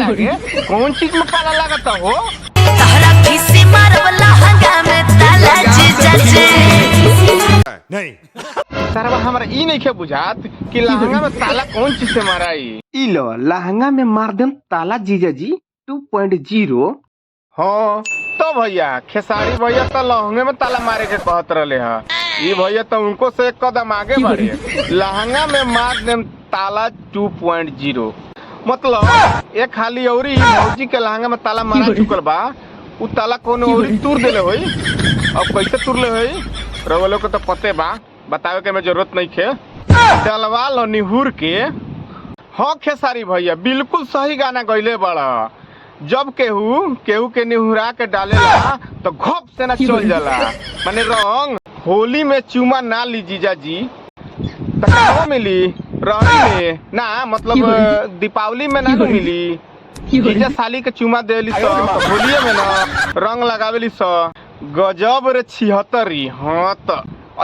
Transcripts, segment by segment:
रे? कौन चीज में ताला लगता हो? नहीं सरवा हमरा ई नहीं के बुझात कि लहंगा में ताला कौन चीज से माराई। ई लो लहंगा में मार देम ताला जीजा जी 2.0। हाँ तो भैया खेसारी भैया तो लहंगे में ताला मारे के कहत रहे है। ये भैया तो उनको से एक कदम आगे बढ़े, लहंगा में मार देम ताला 2.0 मतलब एक खाली औरी मौजी के लहंगा में ताला मारा चुकल बा। उ ताला कोनो औरी तूर देले होई। अब कैसे तुरले होई रवलो को तो पते बा, बतावे के में जरूरत नहीं खे। डलवा लो निहुर के। हाँ खेसारी भैया बिल्कुल सही गाना गईले बड़ा। जब केहू के निहुरा के डालेला तो घप से ना चल जाला। माने रंग होली में चुमा ना ली जीजा जी तो कहाँ मिली? रंग में ना मतलब दीपावली में ना मिली। जीजा साली के चुमा देली सो तो होलिये में ना रंग लगावेली सो। गजब रे 76। हाँ तो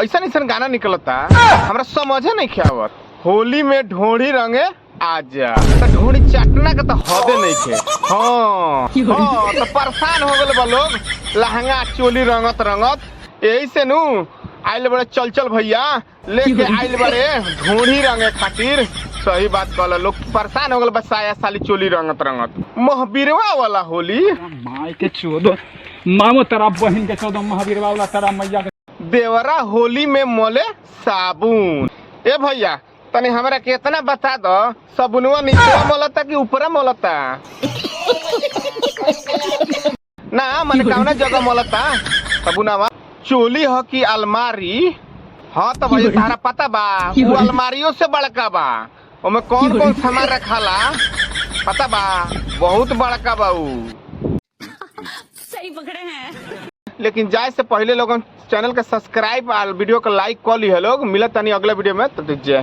ऐसा गाना निकलता हमरा समझे नहीं ख्यावत। होली में ढोड़ी रंगे आजा तो ढोड़ी चटना के तो हदे नहीं थे। हाँ तो परेशान हो गए बा लोग लहंगा चोली रंगत रंगत। यही से नु आइल बड़े चल भैया लेके आइल बड़े ढोड़ी रंगे खातिर। सही बात कहला, लोग परेशान हो गए बस साया साली चोली रंगत रंगत। महावीरवा वाला होली माई के चोदो मामो तेरा बहन के चोदो महावीरवा वाला तेरा मैया के देवरा होली में मोले साबुन। ए भैया तनी हमरा के इतना बता दो साबुनवा नीचे मोलता कि ऊपर मोलता? ना मने कौना जगह मोलता साबुनवा? चोली ह कि अलमारी? हाँ तो भैया तारा पता बा वो अलमारियों से बड़का बा। ओमे कौन कौन सामान रखाला पता बा? बहुत बड़का बा उ। सही पकड़े हैं। लेकिन जाए से पहले लोगन चैनल के सब्सक्राइब और वीडियो को लाइक कर ली है लोग। मिलत तनी अगले वीडियो में, तो जय हिंद।